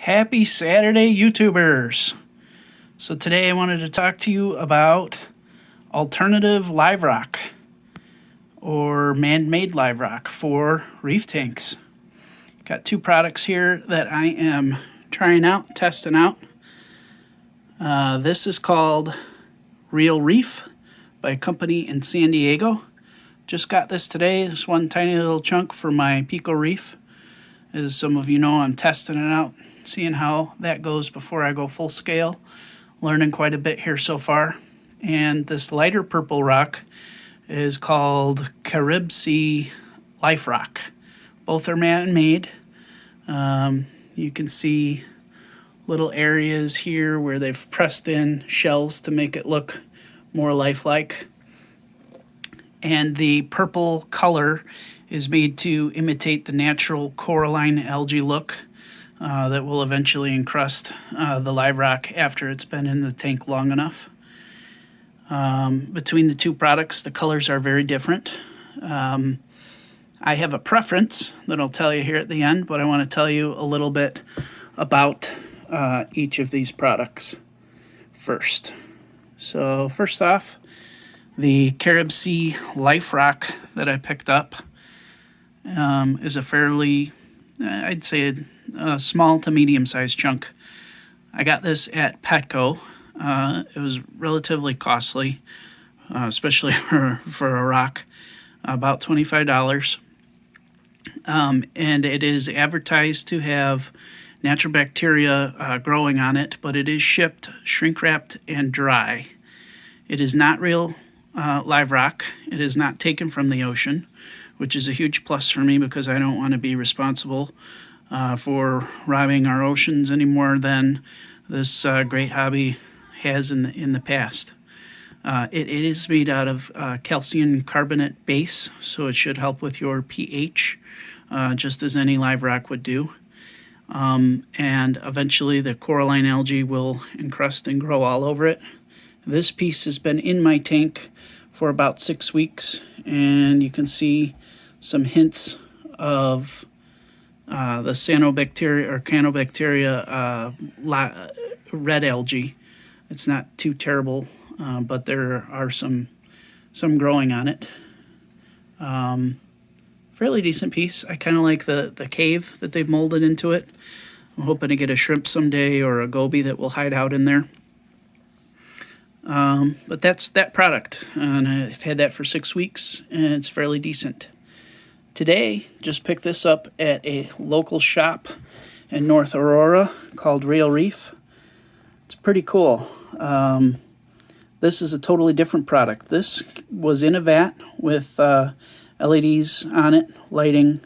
Happy Saturday, YouTubers! So today I wanted to talk to you about alternative live rock or man-made live rock for reef tanks. Got two products here that I am trying out, testing out. This is called Reef by a company in San Diego. Just got this today. This one tiny little chunk for my Pico Reef. As some of you know, I'm testing it out, seeing how that goes before I go full scale. Learning quite a bit here so far. And this lighter purple rock is called Caribsea Life Rock. Both are man-made. You can see little areas here where they've pressed in shells to make it look more lifelike. And the purple color is made to imitate the natural coralline algae look that will eventually encrust the live rock after it's been in the tank long enough. Between the two products, the colors are very different. I have a preference that I'll tell you here at the end, but I want to tell you a little bit about each of these products first. So first off, the Caribsea Life Rock that I picked up is a fairly, I'd say, a small to medium-sized chunk. I got this at Petco. It was relatively costly, especially for a rock, about $25. And it is advertised to have natural bacteria growing on it, but it is shipped shrink-wrapped and dry. It is not real live rock. It is not taken from the ocean, which is a huge plus for me because I don't want to be responsible for robbing our oceans any more than this great hobby has in the past. It is made out of calcium carbonate base, so it should help with your pH, just as any live rock would do. And eventually the coralline algae will encrust and grow all over it. This piece has been in my tank for about 6 weeks, and you can see some hints of the cyanobacteria or canobacteria red algae. It's not too terrible, but there are some growing on it. Fairly decent piece. I kind of like the cave that they've molded into it. I'm hoping to get a shrimp someday or a goby that will hide out in there. But that's that product, and I've had that for 6 weeks, and it's fairly decent. Today, just picked this up at a local shop in North Aurora called Reef. It's pretty cool. This is a totally different product. This was in a vat with LEDs on it, lighting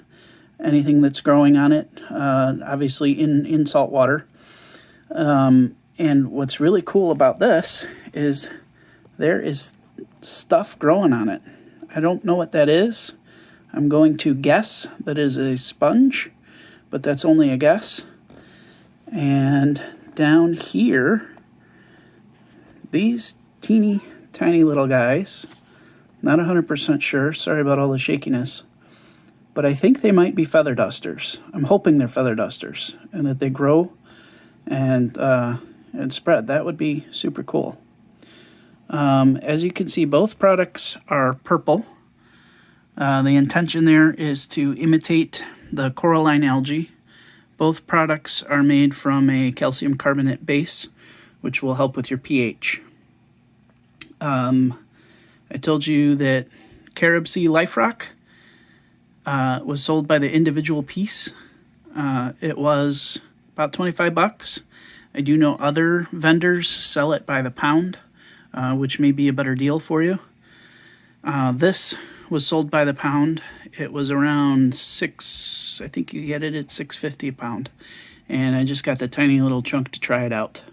anything that's growing on it, obviously in salt water. And what's really cool about this is there is stuff growing on it. I don't know what that is. I'm going to guess that is a sponge, but that's only a guess. And down here, these teeny tiny little guys, not 100% sure, sorry about all the shakiness, but I think they might be feather dusters. I'm hoping they're feather dusters and that they grow and spread. That would be super cool. As you can see, both products are purple. The intention there is to imitate the coralline algae. Both products are made from a calcium carbonate base, which will help with your pH. I told you that Caribsea Life Rock was sold by the individual piece. It was about $25. I do know other vendors sell it by the pound, which may be a better deal for you. This was sold by the pound. It was around I think you get it at $6.50 a pound. And I just got the tiny little chunk to try it out.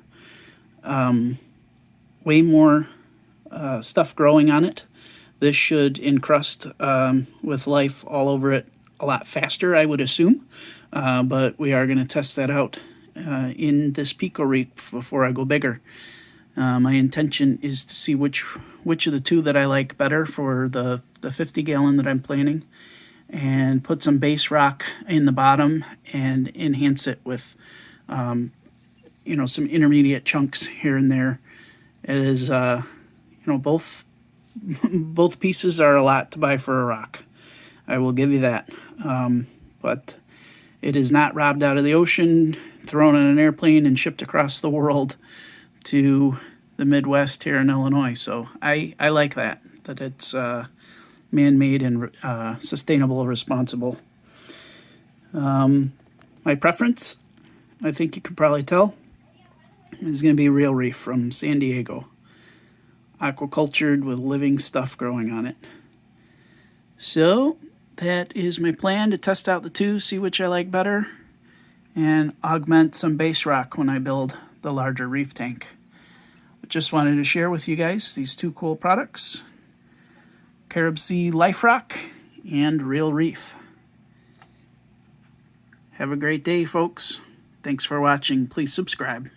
Way more stuff growing on it. This should encrust with life all over it a lot faster, I would assume. But we are going to test that out in this Pico Reef before I go bigger. My intention is to see which of the two that I like better for the 50 gallon that I'm planning, and put some base rock in the bottom and enhance it with some intermediate chunks here and there. It is, both both pieces are a lot to buy for a rock. I will give you that. But it is not robbed out of the ocean, thrown in an airplane, and shipped across the world to the Midwest here in Illinois. So I like that it's man-made and sustainable, responsible. My preference, I think you can probably tell, is going to be real reef from San Diego. Aquacultured with living stuff growing on it. So that is my plan, to test out the two, see which I like better, and augment some base rock when I build the larger reef tank. But just wanted to share with you guys these two cool products, Caribsea Life Rock and Real Reef. Have a great day, folks. Thanks for watching. Please subscribe.